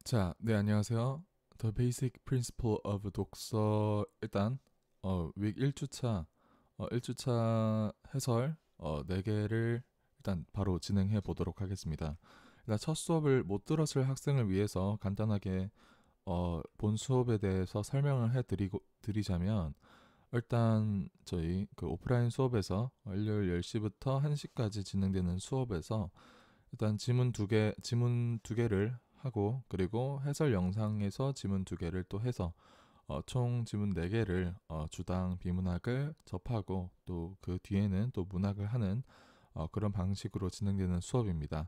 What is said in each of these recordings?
자, 네, 안녕하세요. The Basic Principle of 독서 일단 윅 1주차 1주차 해설 4개를 일단 바로 진행해 보도록 하겠습니다. 일단 첫 수업을 못 들었을 학생을 위해서 간단하게 본 수업에 대해서 설명을 해 드리자면 일단 저희 그 오프라인 수업에서 일요일 10시부터 1시까지 진행되는 수업에서 일단 지문 두 개를 하고 그리고 해설 영상에서 지문 두 개를 또 해서 총 지문 네 개를 주당 비문학을 접하고 또 그 뒤에는 또 문학을 하는 그런 방식으로 진행되는 수업입니다.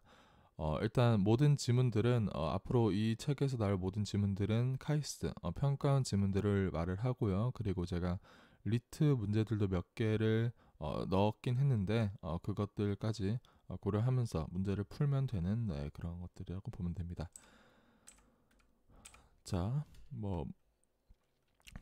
일단 모든 지문들은 앞으로 이 책에서 나올 모든 지문들은 카이스트 평가원 지문들을 말을 하고요. 그리고 제가 리트 문제들도 몇 개를 넣었긴 했는데 그것들까지 고려하면서 문제를 풀면 되는 그런 것들이라고 보면 됩니다. 자, 뭐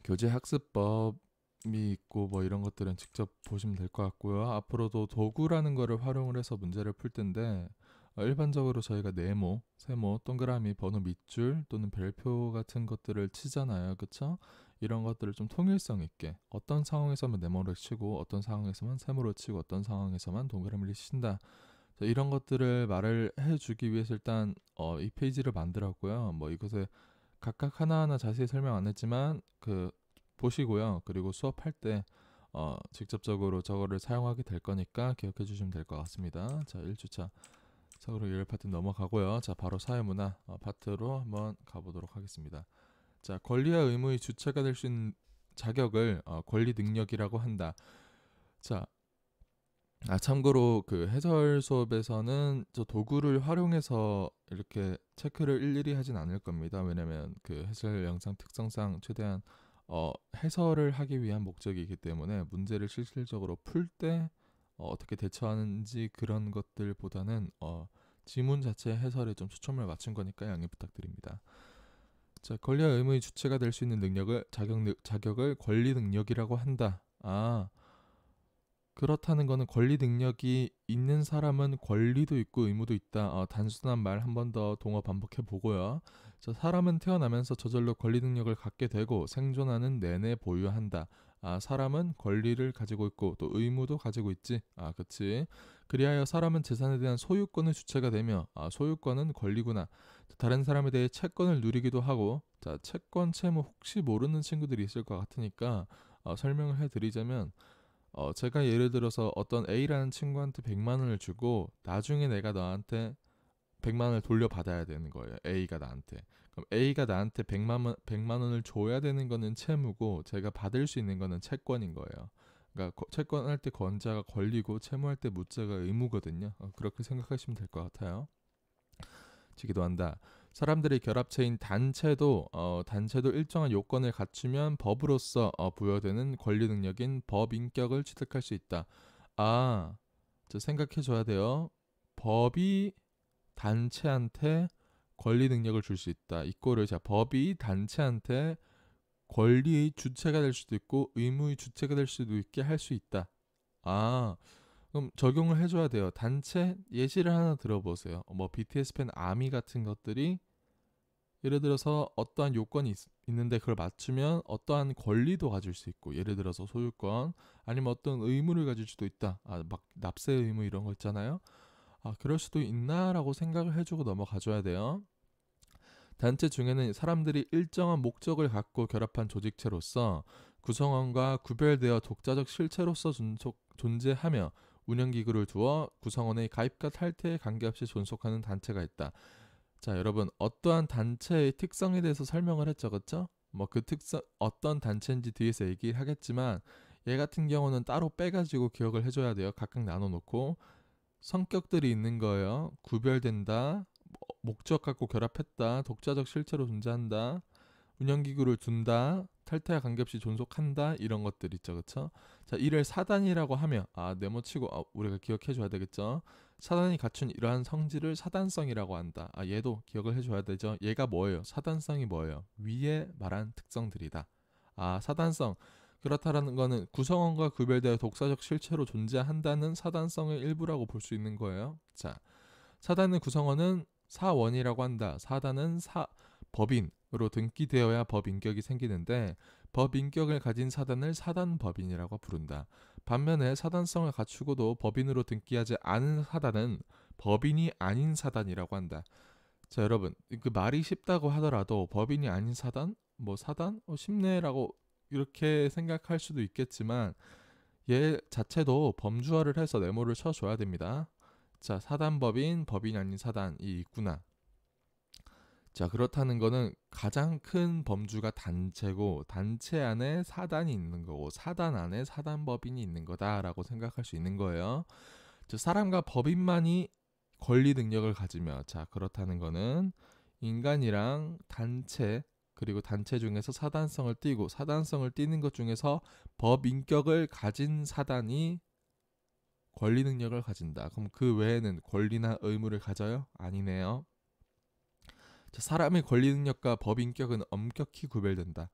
교재 학습법이 있고 뭐 이런 것들은 직접 보시면 될 것 같고요. 앞으로도 도구라는 거를 활용을 해서 문제를 풀 텐데 일반적으로 저희가 네모, 세모, 동그라미, 번호 밑줄 또는 별표 같은 것들을 치잖아요. 그쵸? 이런 것들을 좀 통일성 있게 어떤 상황에서만 네모를 치고 어떤 상황에서만 세모를 치고 어떤 상황에서만 동그라미를 친다. 자, 이런 것들을 말을 해주기 위해서 일단 이 페이지를 만들었고요. 뭐 이것에 각각 하나하나 자세히 설명 안 했지만 그 보시고요. 그리고 수업할 때 직접적으로 저거를 사용하게 될 거니까 기억해 주시면 될 것 같습니다. 자, 1주차 서로 예열 파트 넘어가고요. 자, 바로 사회문화 파트로 한번 가보도록 하겠습니다. 자, 권리와 의무의 주체가 될 수 있는 자격을 권리 능력이라고 한다. 자, 참고로 그 해설 수업에서는 저 도구를 활용해서 이렇게 체크를 일일이 하진 않을 겁니다. 왜냐면 그 해설 영상 특성상 최대한 해설을 하기 위한 목적이기 때문에 문제를 실질적으로 풀 때 어떻게 대처하는지 그런 것들보다는 지문 자체 해설에 좀 초점을 맞춘 거니까 양해 부탁드립니다. 자, 권리와 의무의 주체가 될 수 있는 능력을 자격을 권리 능력이라고 한다. 그렇다는 거는 권리 능력이 있는 사람은 권리도 있고 의무도 있다. 단순한 말 한 번 더 동어 반복해 보고요. 자, 사람은 태어나면서 저절로 권리 능력을 갖게 되고 생존하는 내내 보유한다. 사람은 권리를 가지고 있고 또 의무도 가지고 있지. 그치. 그리하여 사람은 재산에 대한 소유권의 주체가 되며 소유권은 권리구나. 다른 사람에 대해 채권을 누리기도 하고 자, 채권 채무 혹시 모르는 친구들이 있을 것 같으니까 설명을 해드리자면 제가 예를 들어서 어떤 A라는 친구한테 100만 원을 주고 나중에 내가 너한테 100만 원을 돌려받아야 되는 거예요. A가 나한테. 그럼 A가 나한테 100만 원을 줘야 되는 거는 채무고 제가 받을 수 있는 거는 채권인 거예요. 그러니까 채권할 때 권자가 권리고 채무할 때 무자가 의무거든요. 그렇게 생각하시면 될 것 같아요. 지기도 한다. 사람들의 결합체인 단체도 일정한 요건을 갖추면 법으로서 부여되는 권리 능력인 법인격을 취득할 수 있다. 저 생각해 줘야 돼요. 법이 단체한테 권리 능력을 줄 수 있다. 이거를 자 법이 단체한테 권리의 주체가 될 수도 있고 의무의 주체가 될 수도 있게 할 수 있다. 아, 그럼 적용을 해줘야 돼요. 단체 예시를 하나 들어보세요. 뭐 BTS 팬 아미 같은 것들이 예를 들어서 어떠한 요건이 있는데 그걸 맞추면 어떠한 권리도 가질 수 있고 예를 들어서 소유권 아니면 어떤 의무를 가질 수도 있다. 막 납세 의무 이런 거 있잖아요. 그럴 수도 있나라고 생각을 해주고 넘어가줘야 돼요. 단체 중에는 사람들이 일정한 목적을 갖고 결합한 조직체로서 구성원과 구별되어 독자적 실체로서 존재하며 운영기구를 두어 구성원의 가입과 탈퇴에 관계없이 존속하는 단체가 있다. 자, 여러분 어떠한 단체의 특성에 대해서 설명을 했죠, 그렇죠? 뭐 그 특성 어떤 단체인지 뒤에서 얘기하겠지만 얘 같은 경우는 따로 빼가지고 기억을 해줘야 돼요. 각각 나눠놓고 성격들이 있는 거예요. 구별된다, 목적 갖고 결합했다, 독자적 실체로 존재한다, 운영기구를 둔다, 탈퇴와 관계없이 존속한다 이런 것들 있죠, 그렇죠? 자, 이를 사단이라고 하며 네모치고 우리가 기억해줘야 되겠죠. 사단이 갖춘 이러한 성질을 사단성이라고 한다. 얘도 기억을 해줘야 되죠. 얘가 뭐예요? 사단성이 뭐예요? 위에 말한 특성들이다. 사단성 그렇다라는 거는 구성원과 구별되어 독자적 실체로 존재한다는 사단성의 일부라고 볼 수 있는 거예요. 자, 사단의 구성원은 사원이라고 한다. 사단은 법인으로 등기되어야 법인격이 생기는데 법인격을 가진 사단을 사단법인이라고 부른다. 반면에 사단성을 갖추고도 법인으로 등기하지 않은 사단은 법인이 아닌 사단이라고 한다. 자, 여러분, 그 말이 쉽다고 하더라도 법인이 아닌 사단? 뭐 사단? 쉽네라고 이렇게 생각할 수도 있겠지만 얘 자체도 범주화를 해서 네모를 쳐줘야 됩니다. 자, 사단법인, 법인이 아닌 사단이 있구나. 자, 그렇다는 거는 가장 큰 범주가 단체고 단체 안에 사단이 있는 거고 사단 안에 사단법인이 있는 거다라고 생각할 수 있는 거예요. 자, 사람과 법인만이 권리 능력을 가지며 자, 그렇다는 거는 인간이랑 단체 그리고 단체 중에서 사단성을 띠고 사단성을 띠는 것 중에서 법인격을 가진 사단이 권리 능력을 가진다. 그럼 그 외에는 권리나 의무를 가져요? 아니네요. 자, 사람의 권리 능력과 법인격은 엄격히 구별된다.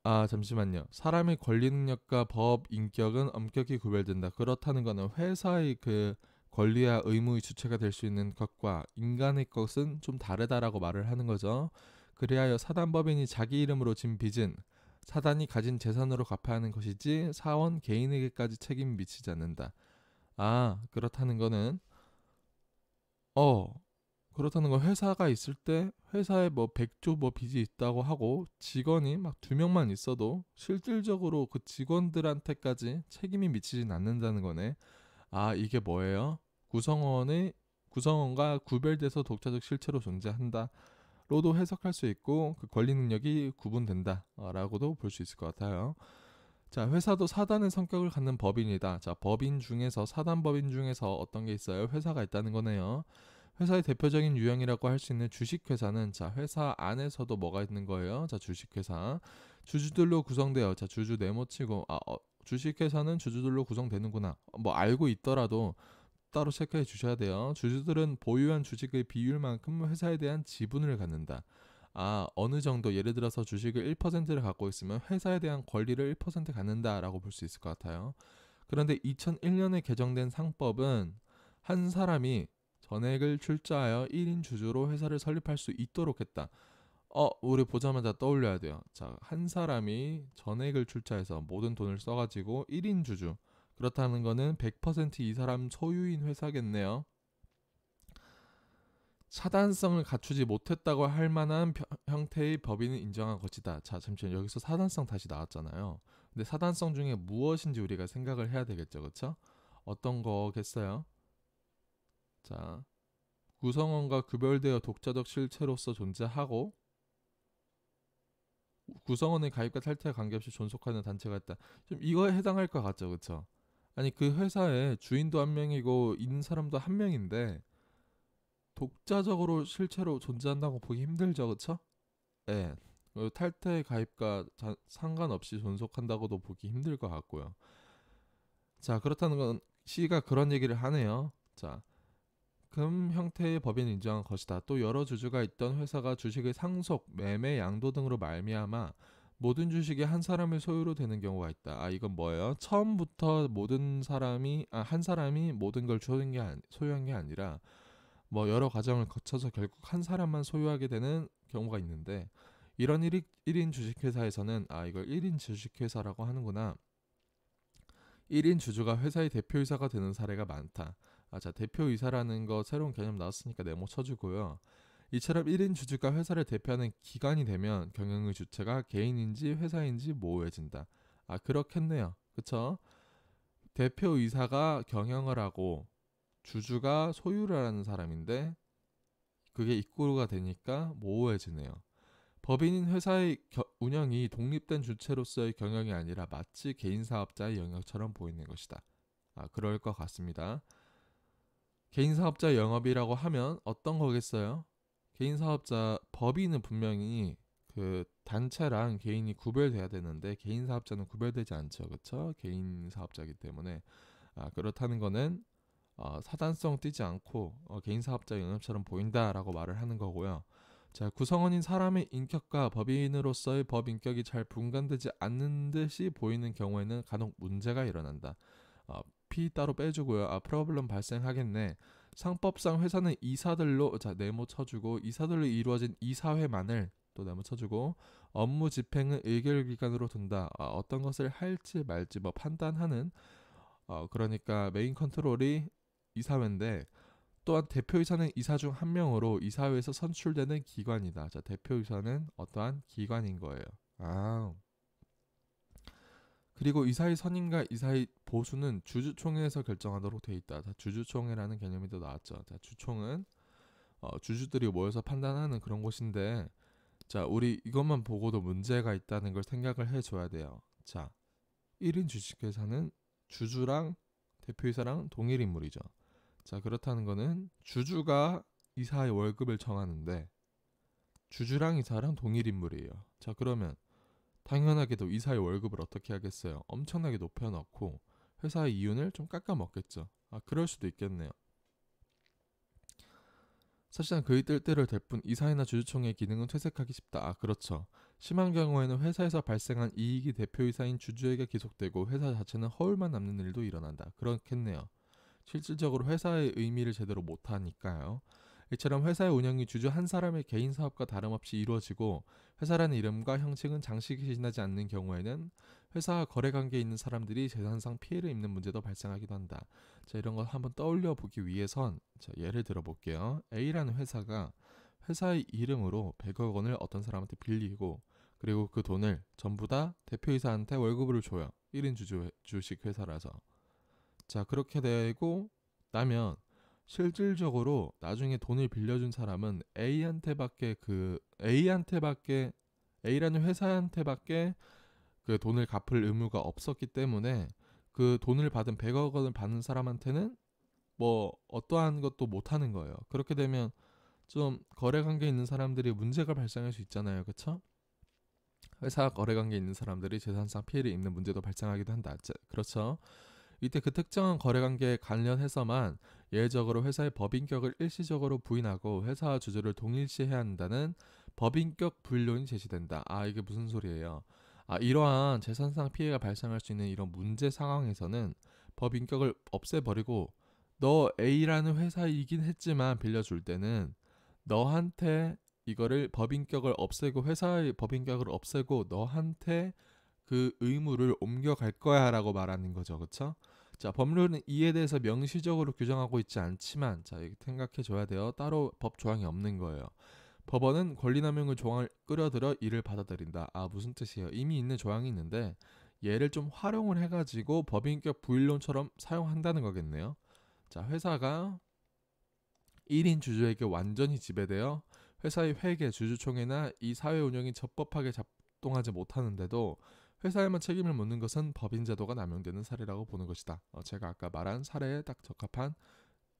아, 잠시만요. 사람의 권리 능력과 법인격은 엄격히 구별된다. 그렇다는 것은 회사의 그 권리와 의무의 주체가 될 수 있는 것과 인간의 것은 좀 다르다라고 말을 하는 거죠. 그리하여 사단법인이 자기 이름으로 진 빚은 사단이 가진 재산으로 갚아야 하는 것이지 사원 개인에게까지 책임이 미치지 않는다. 아, 그렇다는 거는 어 그렇다는 건 회사가 있을 때 회사에 뭐 100조 뭐 빚이 있다고 하고 직원이 막 2명만 있어도 실질적으로 그 직원들한테까지 책임이 미치진 않는다는 거네. 아, 이게 뭐예요? 구성원과 구별돼서 독자적 실체로 존재한다. 로도 해석할 수 있고 그 권리 능력이 구분된다 라고도 볼 수 있을 것 같아요. 자, 회사도 사단의 성격을 갖는 법인이다. 자, 법인 중에서 사단법인 중에서 어떤 게 있어요? 회사가 있다는 거네요. 회사의 대표적인 유형이라고 할 수 있는 주식회사는 자, 회사 안에서도 뭐가 있는 거예요? 자, 주식회사 주주들로 구성되어 자, 주주 네모치고 주식회사는 주주들로 구성되는구나. 뭐 알고 있더라도 따로 체크해 주셔야 돼요. 주주들은 보유한 주식의 비율만큼 회사에 대한 지분을 갖는다. 아, 어느 정도 예를 들어서 주식을 1%를 갖고 있으면 회사에 대한 권리를 1% 갖는다라고 볼 수 있을 것 같아요. 그런데 2001년에 개정된 상법은 한 사람이 전액을 출자하여 1인 주주로 회사를 설립할 수 있도록 했다. 우리 보자마자 떠올려야 돼요. 자, 한 사람이 전액을 출자해서 모든 돈을 써가지고 1인 주주. 그렇다는 거는 100%이 사람 소유인 회사겠네요. 사단성을 갖추지 못했다고 할 만한 형태의 법인은 인정한 것이다. 자, 잠시만 여기서 사단성 다시 나왔잖아요. 근데 사단성 중에 무엇인지 우리가 생각을 해야 되겠죠, 그렇죠? 어떤 거겠어요? 자, 구성원과 구별되어 독자적 실체로서 존재하고 구성원의 가입과 탈퇴에 관계없이 존속하는 단체가 있다. 좀 이거에 해당할 것 같죠, 그렇죠? 아니 그 회사에 주인도 한 명이고 있는 사람도 한 명인데 독자적으로 실체로 존재한다고 보기 힘들죠, 그렇죠? 예. 탈퇴 가입과 상관없이 존속한다고도 보기 힘들 것 같고요. 자, 그렇다는 건 C가 그런 얘기를 하네요. 자, 금 형태의 법인을 인정한 것이다. 또 여러 주주가 있던 회사가 주식의 상속, 매매, 양도 등으로 말미암아 모든 주식이 한 사람의 소유로 되는 경우가 있다. 아, 이건 뭐예요? 처음부터 한 사람이 모든 걸 소유한 게 아니라 뭐 여러 과정을 거쳐서 결국 한 사람만 소유하게 되는 경우가 있는데 이런 1인 주식회사에서는 이걸 1인 주식회사라고 하는구나. 1인 주주가 회사의 대표이사가 되는 사례가 많다. 자, 대표이사라는 거 새로운 개념 나왔으니까 네모 쳐주고요. 이처럼 1인 주주가 회사를 대표하는 기관이 되면 경영의 주체가 개인인지 회사인지 모호해진다. 그렇겠네요. 그쵸? 대표이사가 경영을 하고 주주가 소유를 하는 사람인데 그게 입구가 되니까 모호해지네요. 법인인 회사의 운영이 독립된 주체로서의 경영이 아니라 마치 개인 사업자의 영역처럼 보이는 것이다. 그럴 것 같습니다. 개인 사업자 영업이라고 하면 어떤 거겠어요? 개인 사업자 법인은 분명히 그 단체랑 개인이 구별돼야 되는데 개인 사업자는 구별되지 않죠, 그렇죠? 개인 사업자이기 때문에 그렇다는 거는 사단성 띄지 않고 개인 사업자 영업처럼 보인다라고 말을 하는 거고요. 자, 구성원인 사람의 인격과 법인으로서의 법인격이 잘 분간되지 않는 듯이 보이는 경우에는 간혹 문제가 일어난다. P 따로 빼주고요. 프로블럼 발생하겠네. 상법상 회사는 이사들로 자 네모 쳐주고 이사들로 이루어진 이사회만을 또 네모 쳐주고 업무 집행은 의결기관으로 둔다. 어떤 것을 할지 말지 뭐 판단하는 그러니까 메인 컨트롤이 이사회인데 또한 대표이사는 이사 중 한 명으로 이사회에서 선출되는 기관이다. 자 대표이사는 어떠한 기관인 거예요. 그리고 이사의 선임과 이사의 보수는 주주총회에서 결정하도록 돼 있다. 자, 주주총회라는 개념이 또 나왔죠. 자, 주총은 주주들이 모여서 판단하는 그런 곳인데, 자, 우리 이것만 보고도 문제가 있다는 걸 생각을 해줘야 돼요. 자, 1인 주식회사는 주주랑 대표이사랑 동일 인물이죠. 자, 그렇다는 거는 주주가 이사의 월급을 정하는데 주주랑 이사랑 동일 인물이에요. 자, 그러면 당연하게도 이사의 월급을 어떻게 하겠어요? 엄청나게 높여놓고 회사의 이윤을 좀 깎아먹겠죠. 그럴 수도 있겠네요. 사실상 그의 뜻대로 될 뿐 이사회나 주주총회의 기능은 퇴색하기 쉽다. 그렇죠. 심한 경우에는 회사에서 발생한 이익이 대표이사인 주주에게 기속되고 회사 자체는 허울만 남는 일도 일어난다. 그렇겠네요. 실질적으로 회사의 의미를 제대로 못하니까요. 이처럼 회사의 운영이 주주 한 사람의 개인 사업과 다름없이 이루어지고 회사라는 이름과 형식은 장식이 지나지 않는 경우에는 회사와 거래관계에 있는 사람들이 재산상 피해를 입는 문제도 발생하기도 한다. 자, 이런 걸 한번 떠올려 보기 위해선 예를 들어 볼게요. A라는 회사가 회사의 이름으로 100억 원을 어떤 사람한테 빌리고 그리고 그 돈을 전부 다 대표이사한테 월급으로 줘요. 1인 주식 회사라서. 자, 그렇게 되고 나면 실질적으로 나중에 돈을 빌려준 사람은 A라는 회사한테밖에 그 돈을 갚을 의무가 없었기 때문에 그 돈을 받은 100억 원을 받는 사람한테는 뭐 어떠한 것도 못 하는 거예요. 그렇게 되면 좀 거래 관계에 있는 사람들이 문제가 발생할 수 있잖아요. 그렇죠? 회사 거래 관계에 있는 사람들이 재산상 피해를 입는 문제도 발생하기도 한다. 그렇죠? 이때 그 특정한 거래관계에 관련해서만 예외적으로 회사의 법인격을 일시적으로 부인하고 회사와 주주를 동일시해야 한다는 법인격 부인론이 제시된다. 이게 무슨 소리예요? 이러한 재산상 피해가 발생할 수 있는 이런 문제 상황에서는 법인격을 없애버리고 너 A라는 회사이긴 했지만 빌려줄 때는 너한테 이거를 법인격을 없애고 회사의 법인격을 없애고 너한테 그 의무를 옮겨갈 거야 라고 말하는 거죠. 그쵸? 자, 법률은 이에 대해서 명시적으로 규정하고 있지 않지만 자, 이렇게 생각해 줘야 돼요. 따로 법 조항이 없는 거예요. 법원은 권리남용의 조항을 끌어들여 이를 받아들인다. 무슨 뜻이에요? 이미 있는 조항이 있는데 얘를 좀 활용을 해가지고 법인격 부인론처럼 사용한다는 거겠네요. 자, 회사가 1인 주주에게 완전히 지배되어 회사의 회계, 주주총회나 이 사회 운영이 적법하게 작동하지 못하는데도 회사에만 책임을 묻는 것은 법인 제도가 남용되는 사례라고 보는 것이다. 제가 아까 말한 사례에 딱 적합한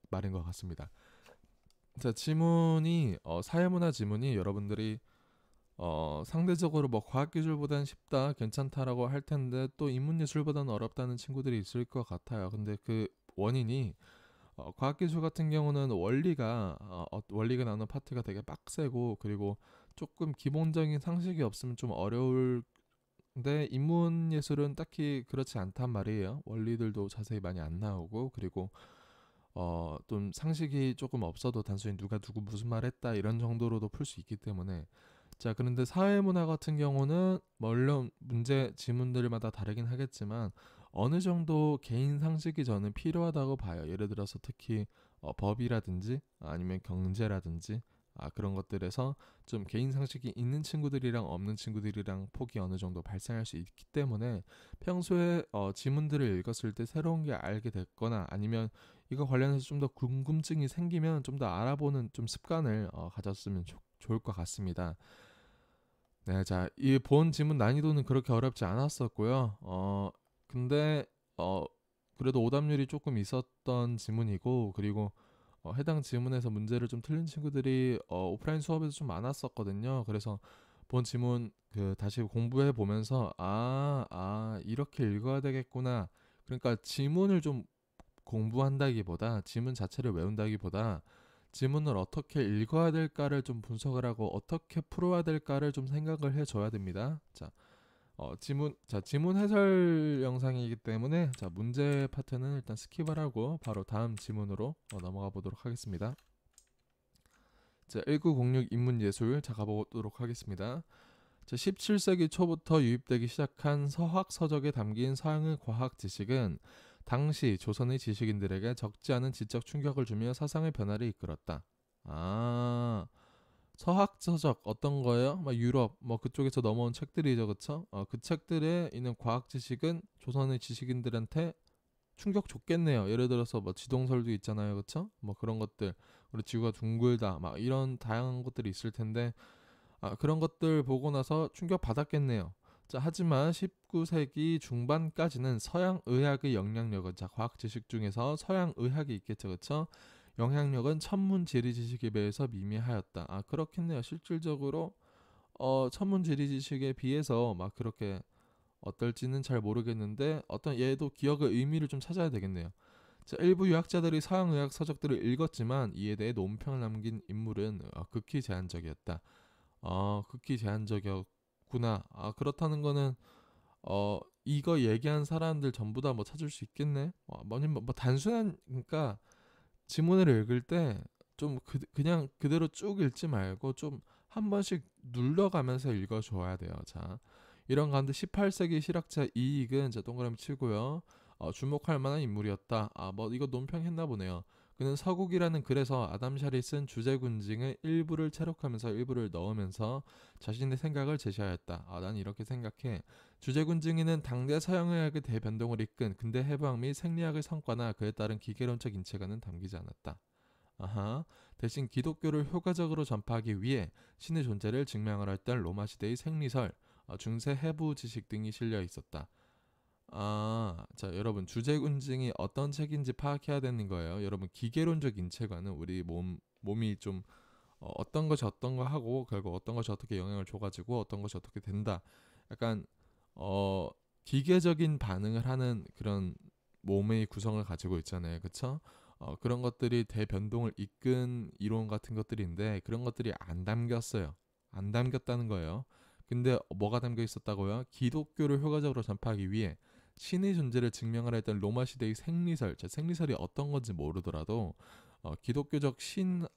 말인 것 같습니다. 자, 지문이 사회문화 지문이 여러분들이 상대적으로 뭐 과학기술보다는 쉽다, 괜찮다라고 할 텐데 또 인문예술보다는 어렵다는 친구들이 있을 것 같아요. 근데 그 원인이 과학기술 같은 경우는 원리가 나오는 파트가 되게 빡세고 그리고 조금 기본적인 상식이 없으면 좀 어려울 근데 인문예술은 딱히 그렇지 않단 말이에요. 원리들도 자세히 많이 안 나오고 그리고 좀 상식이 조금 없어도 단순히 누가 누구 무슨 말 했다 이런 정도로도 풀 수 있기 때문에 자, 그런데 사회문화 같은 경우는 물론 문제 지문들마다 다르긴 하겠지만 어느 정도 개인 상식이 저는 필요하다고 봐요. 예를 들어서 특히 법이라든지 아니면 경제라든지 그런 것들에서 좀 개인 상식이 있는 친구들이랑 없는 친구들이랑 폭이 어느 정도 발생할 수 있기 때문에 평소에 지문들을 읽었을 때 새로운 게 알게 됐거나 아니면 이거 관련해서 좀 더 궁금증이 생기면 좀 더 알아보는 좀 습관을 가졌으면 좋을 것 같습니다. 네, 자, 이 본 지문 난이도는 그렇게 어렵지 않았었고요. 근데 그래도 오답률이 조금 있었던 지문이고 그리고 해당 지문에서 문제를 좀 틀린 친구들이 오프라인 수업에서 좀 많았었거든요. 그래서 본 지문 다시 공부해 보면서 이렇게 읽어야 되겠구나. 그러니까 지문을 좀 공부한다기보다 지문 자체를 외운다기보다 지문을 어떻게 읽어야 될까를 좀 분석을 하고 어떻게 풀어야 될까를 좀 생각을 해줘야 됩니다. 자, 지문 해설 영상이기 때문에 자, 문제 파트는 일단 스킵을 하고 바로 다음 지문으로 넘어가 보도록 하겠습니다. 자, 1906 인문예술 자 가보도록 하겠습니다. 자, 17세기 초부터 유입되기 시작한 서학 서적에 담긴 서양의 과학 지식은 당시 조선의 지식인들에게 적지 않은 지적 충격을 주며 사상의 변화를 이끌었다. 아, 서학 서적 어떤 거예요? 막 유럽 뭐 그쪽에서 넘어온 책들이죠, 그쵸? 그 책들에 있는 과학 지식은 조선의 지식인들한테 충격 줬겠네요. 예를 들어서 뭐 지동설도 있잖아요, 그쵸? 뭐 그런 것들, 그리고 지구가 둥글다, 막 이런 다양한 것들이 있을 텐데, 그런 것들 보고 나서 충격 받았겠네요. 자, 하지만 19세기 중반까지는 서양 의학의 영향력은, 자, 과학 지식 중에서 서양 의학이 있겠죠, 그쵸? 영향력은 천문 지리 지식에 비해서 미미하였다. 그렇겠네요. 실질적으로 천문 지리 지식에 비해서 막 그렇게 어떨지는 잘 모르겠는데 어떤 얘도 기억의 의미를 좀 찾아야 되겠네요. 자, 일부 유학자들이 서양의학 서적들을 읽었지만 이에 대해 논평을 남긴 인물은 극히 제한적이었다. 극히 제한적이었구나. 그렇다는 거는 이거 얘기한 사람들 전부 다 뭐 찾을 수 있겠네. 뭐 단순한, 그러니까 지문을 읽을 때 좀 그냥 그대로 쭉 읽지 말고 좀 한 번씩 눌러가면서 읽어줘야 돼요. 자, 이런 가운데 18세기 실학자 이익은 자 동그라미 치고요. 주목할 만한 인물이었다. 뭐 이거 논평했나 보네요. 그는 서국이라는 글에서 아담 샬이 쓴 주제군징의 일부를 채록하면서 일부를 넣으면서 자신의 생각을 제시하였다. 난 이렇게 생각해. 주제군징이는 당대 서양의학의 대변동을 이끈 근대 해부학 및 생리학의 성과나 그에 따른 기계론적 인체관은 담기지 않았다. 대신 기독교를 효과적으로 전파하기 위해 신의 존재를 증명을 할 때 로마 시대의 생리설, 중세 해부 지식 등이 실려 있었다. 자, 여러분 주제군징이 어떤 책인지 파악해야 되는 거예요. 여러분 기계론적 인체관은 우리 몸이 좀 어떤 것이 어떤 거 하고 결국 어떤 것이 어떻게 영향을 줘가지고 어떤 것이 어떻게 된다. 약간 어 기계적인 반응을 하는 그런 몸의 구성을 가지고 있잖아요, 그렇죠? 그런 것들이 대변동을 이끈 이론 같은 것들인데 그런 것들이 안 담겼어요. 안 담겼다는 거예요. 근데 뭐가 담겨 있었다고요? 기독교를 효과적으로 전파하기 위해 신의 존재를 증명하려 했던 로마 시대의 생리설, 생리설이 어떤 건지 모르더라도 기독교적 신이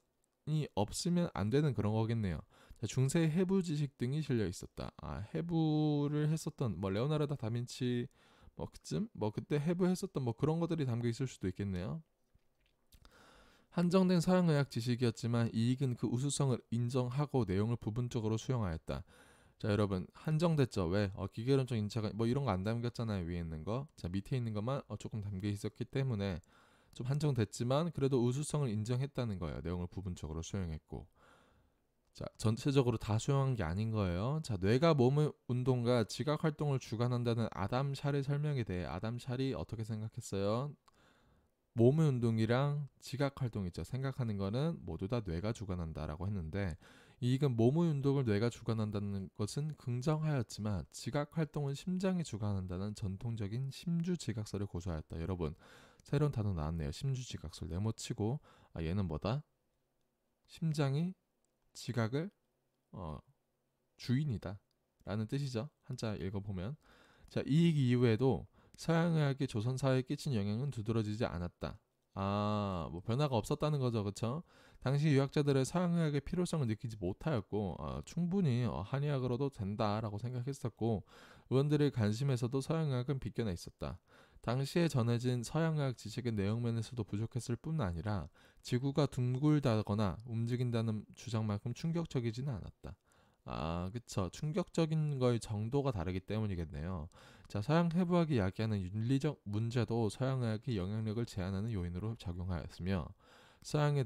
없으면 안 되는 그런 거겠네요. 자, 중세 해부 지식 등이 실려 있었다. 해부를 했었던 뭐 레오나르도 다빈치 뭐 그쯤 뭐 그때 해부했었던 뭐 그런 것들이 담겨 있을 수도 있겠네요. 한정된 서양의학 지식이었지만 이익은 그 우수성을 인정하고 내용을 부분적으로 수용하였다. 자, 여러분 한정됐죠? 왜? 기계론적 인체가 뭐 이런 거 안 담겼잖아요. 위에 있는 거. 자, 밑에 있는 것만 조금 담겨 있었기 때문에 좀 한정됐지만 그래도 우수성을 인정했다는 거예요. 내용을 부분적으로 수용했고. 자, 전체적으로 다 수용한 게 아닌 거예요. 자, 뇌가 몸의 운동과 지각 활동을 주관한다는 아담 샬의 설명에 대해 아담 샬이 어떻게 생각했어요? 몸의 운동이랑 지각 활동 있죠. 생각하는 거는 모두 다 뇌가 주관한다라고 했는데 이익은 몸의 운동을 뇌가 주관한다는 것은 긍정하였지만 지각 활동은 심장이 주관한다는 전통적인 심주지각설을 고수하였다. 여러분 새로운 단어 나왔네요. 심주지각설 네모치고 얘는 뭐다? 심장이 지각을 주인이다 라는 뜻이죠. 한자 읽어보면. 자, 이익 이후에도 서양의학이 조선사회에 끼친 영향은 두드러지지 않았다. 뭐 변화가 없었다는 거죠, 그렇죠? 당시 유학자들의 서양의학의 필요성을 느끼지 못하였고 충분히 한의학으로도 된다라고 생각했었고 의원들의 관심에서도 서양의학은 비껴나 있었다. 당시에 전해진 서양의학 지식의 내용면에서도 부족했을 뿐 아니라 지구가 둥글다거나 움직인다는 주장만큼 충격적이지는 않았다. 그쵸. 충격적인 거의 정도가 다르기 때문이겠네요. 자, 서양 해부학이 야기하는 윤리적 문제도 서양의학이 영향력을 제한하는 요인으로 작용하였으며 서학에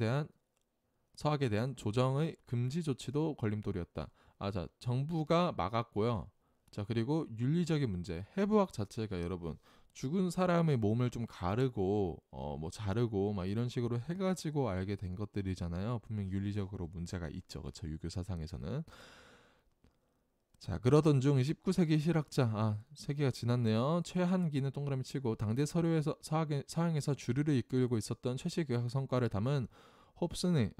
대한 조정의 금지 조치도 걸림돌이었다. 자, 정부가 막았고요. 자, 그리고 윤리적인 문제, 해부학 자체가 여러분 죽은 사람의 몸을 좀 가르고 뭐 자르고 막 이런 식으로 해가지고 알게 된 것들이잖아요. 분명 윤리적으로 문제가 있죠, 그렇죠? 유교 사상에서는. 자, 그러던 중 19세기 실학자, 세기가 지났네요. 최한기는 동그라미 치고 당대 서류에서 서양에서 주류를 이끌고 있었던 최씨 교학 성과를 담은 홉슨의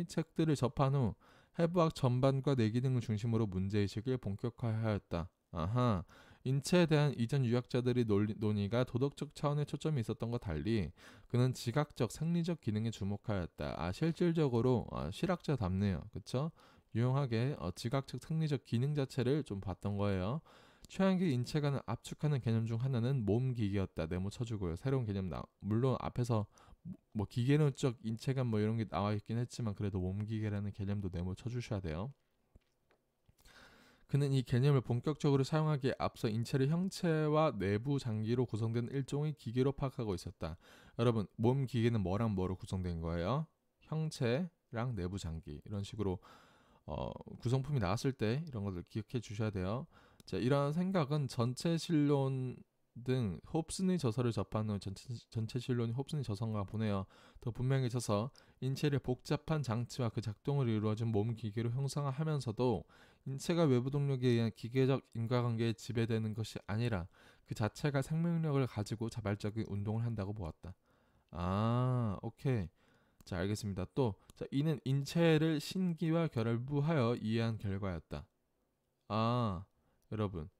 책들을 접한 후 해부학 전반과 내기 등을 중심으로 문제의식을 본격화하였다. 아하. 인체에 대한 이전 유학자들의 논의가 도덕적 차원의 초점이 있었던 것 달리 그는 지각적, 생리적 기능에 주목하였다. 실질적으로 실학자답네요. 그쵸? 유용하게 지각적, 생리적 기능 자체를 좀 봤던 거예요. 최한기 인체관을 압축하는 개념 중 하나는 몸기계였다. 네모 쳐주고요. 새로운 개념 물론 앞에서 뭐 기계론적 인체관 뭐 이런 게 나와 있긴 했지만 그래도 몸기계라는 개념도 네모 쳐주셔야 돼요. 그는 이 개념을 본격적으로 사용하기에 앞서 인체를 형체와 내부 장기로 구성된 일종의 기계로 파악하고 있었다. 여러분, 몸 기계는 뭐랑 뭐로 구성된 거예요? 형체랑 내부 장기 이런 식으로 구성품이 나왔을 때 이런 것들 기억해 주셔야 돼요. 자, 이러한 생각은 전체 실론 등 홉슨의 저서를 접한 후 전체 실론이 홉슨의 저서인가 보네요. 더 분명해져서 인체를 복잡한 장치와 그 작동을 이루어진 몸 기계로 형상화하면서도 인체가 외부 동력에 의한 기계적 인과관계에 지배되는 것이 아니라 그 자체가 생명력을 가지고 자발적인 운동을 한다고 보았다. 오케이. 자, 알겠습니다. 또, 자, 이는 인체를 신기와 결부하여 이해한 결과였다. 여러분.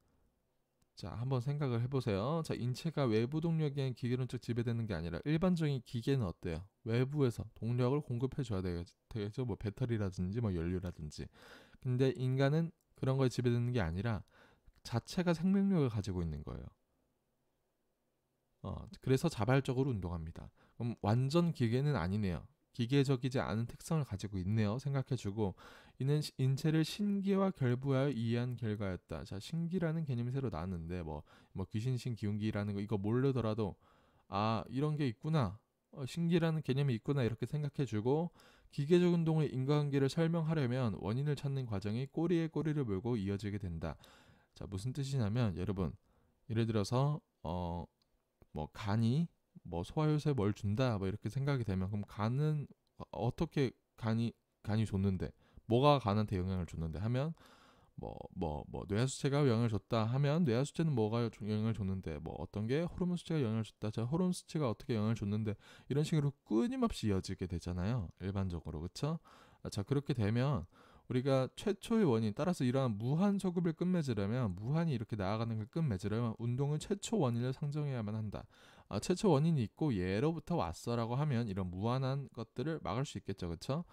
자, 한번 생각을 해보세요. 자, 인체가 외부 동력에 의한 기계론적 지배되는 게 아니라 일반적인 기계는 어때요? 외부에서 동력을 공급해줘야 되겠죠. 뭐 배터리라든지 뭐 연료라든지. 근데 인간은 그런 거에 지배되는 게 아니라 자체가 생명력을 가지고 있는 거예요. 그래서 자발적으로 운동합니다. 그럼 완전 기계는 아니네요. 기계적이지 않은 특성을 가지고 있네요. 생각해주고 이는 인체를 신기와 결부하여 이해한 결과였다. 자, 신기라는 개념이 새로 나왔는데 뭐 귀신신 기운기라는 거 이거 모르더라도 이런 게 있구나. 신기라는 개념이 있구나 이렇게 생각해주고 기계적 운동의 인과관계를 설명하려면 원인을 찾는 과정이 꼬리에 꼬리를 물고 이어지게 된다. 자, 무슨 뜻이냐면 여러분 예를 들어서 뭐 간이 뭐 소화효소에 뭘 준다 뭐 이렇게 생각이 되면 그럼 간은 어떻게 간이 줬는데 뭐가 간한테 영향을 줬는데 하면 뭐 뇌하수체가 영향을 줬다 하면 뇌하수체는 뭐가 영향을 줬는데 뭐 어떤 게 호르몬 수치가 영향을 줬다. 자, 호르몬 수치가 어떻게 영향을 줬는데 이런 식으로 끊임없이 이어지게 되잖아요. 일반적으로 그렇죠? 자, 그렇게 되면 우리가 최초의 원인 따라서 이러한 무한 소급을 끝맺으려면 무한히 이렇게 나아가는 걸 끝맺으려면 운동은 최초 원인을 상정해야만 한다. 최초 원인이 있고 예로부터 왔어라고 하면 이런 무한한 것들을 막을 수 있겠죠. 그렇죠?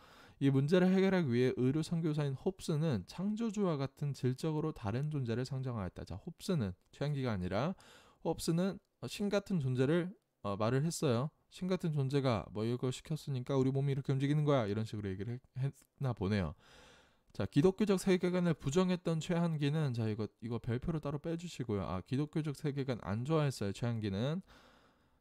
이 문제를 해결하기 위해 의료 선교사인 홉스는 창조주와 같은 질적으로 다른 존재를 상정하였다. 자, 홉스는 최한기가 아니라 홉스는 신 같은 존재를 말을 했어요. 신 같은 존재가 뭐 이걸 시켰으니까 우리 몸이 이렇게 움직이는 거야 이런 식으로 얘기를 했나 보네요. 자, 기독교적 세계관을 부정했던 최한기는 자 이거 별표로 따로 빼주시고요. 기독교적 세계관 안 좋아했어요. 최한기는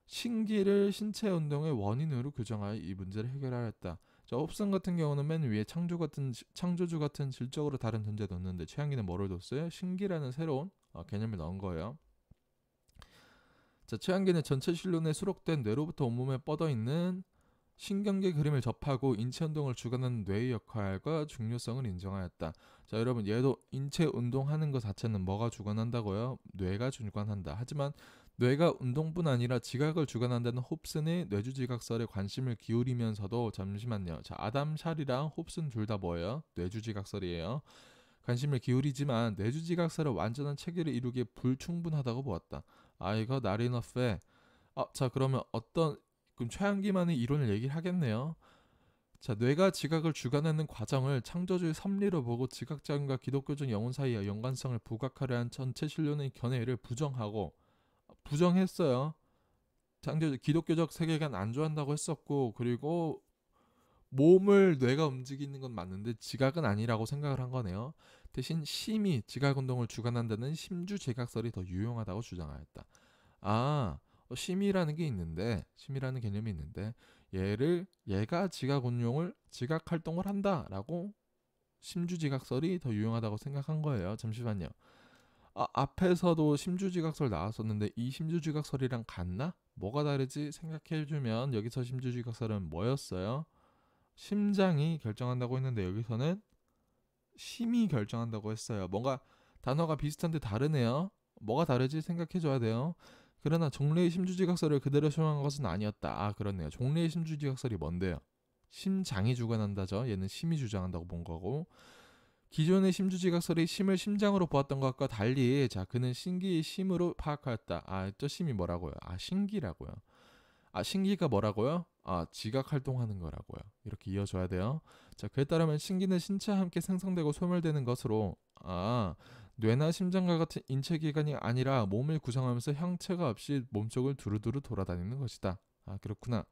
신기를 신체 운동의 원인으로 규정하여 이 문제를 해결하였다. 자, 홉슨 같은 경우는 맨 위에 창조주 같은 질적으로 다른 존재 넣었는데 최한기는 뭐를 뒀어요? 신기라는 새로운 개념을 넣은 거예요. 자, 최한기는 전체 실론에 수록된 뇌로부터 온몸에 뻗어 있는 신경계 그림을 접하고 인체 운동을 주관하는 뇌의 역할과 중요성을 인정하였다. 자, 여러분 얘도 인체 운동하는 것 자체는 뭐가 주관한다고요? 뇌가 주관한다. 하지만 뇌가 운동뿐 아니라 지각을 주관한다는 홉슨의 뇌주지각설에 관심을 기울이면서도 잠시만요. 자, 아담 샬이랑 홉슨 둘 다 뭐예요? 뇌주지각설이에요. 관심을 기울이지만 뇌주지각설의 완전한 체계를 이루기에 불충분하다고 보았다. 이거 not enough에 자, 그러면 그럼 최한기만의 이론을 얘기를 하겠네요. 자, 뇌가 지각을 주관하는 과정을 창조주의 섭리로 보고 지각자금과 기독교적 영혼 사이의 연관성을 부각하려 한 전체 신론의 견해를 부정했어요. 기독교적 세계관 안 좋아한다고 했었고 그리고 몸을 뇌가 움직이는 건 맞는데 지각은 아니라고 생각을 한 거네요. 대신 심이 지각 운동을 주관한다는 심주 지각설이 더 유용하다고 주장하였다. 심이라는 게 있는데 심이라는 개념이 있는데 얘가 지각 활동을 한다라고 심주지각설이 더 유용하다고 생각한 거예요. 잠시만요. 앞에서도 심주지각설 나왔었는데 이 심주지각설이랑 같나? 뭐가 다르지? 생각해주면 여기서 심주지각설은 뭐였어요? 심장이 결정한다고 했는데 여기서는 심이 결정한다고 했어요. 뭔가 단어가 비슷한데 다르네요. 뭐가 다르지 생각해줘야 돼요. 그러나 종래의 심주지각설을 그대로 수용한 것은 아니었다. 그렇네요. 종래의 심주지각설이 뭔데요? 심장이 주관한다죠. 얘는 심이 주장한다고 본 거고 기존의 심주지각설이 심을 심장으로 보았던 것과 달리 자 그는 신기의 심으로 파악하였다. 저 심이 뭐라고요? 신기라고요. 신기가 뭐라고요? 지각 활동하는 거라고요. 이렇게 이어줘야 돼요. 자 그에 따르면 신기는 신체와 함께 생성되고 소멸되는 것으로 뇌나 심장과 같은 인체 기관이 아니라 몸을 구성하면서 형체가 없이 몸속을 두루두루 돌아다니는 것이다. 그렇구나.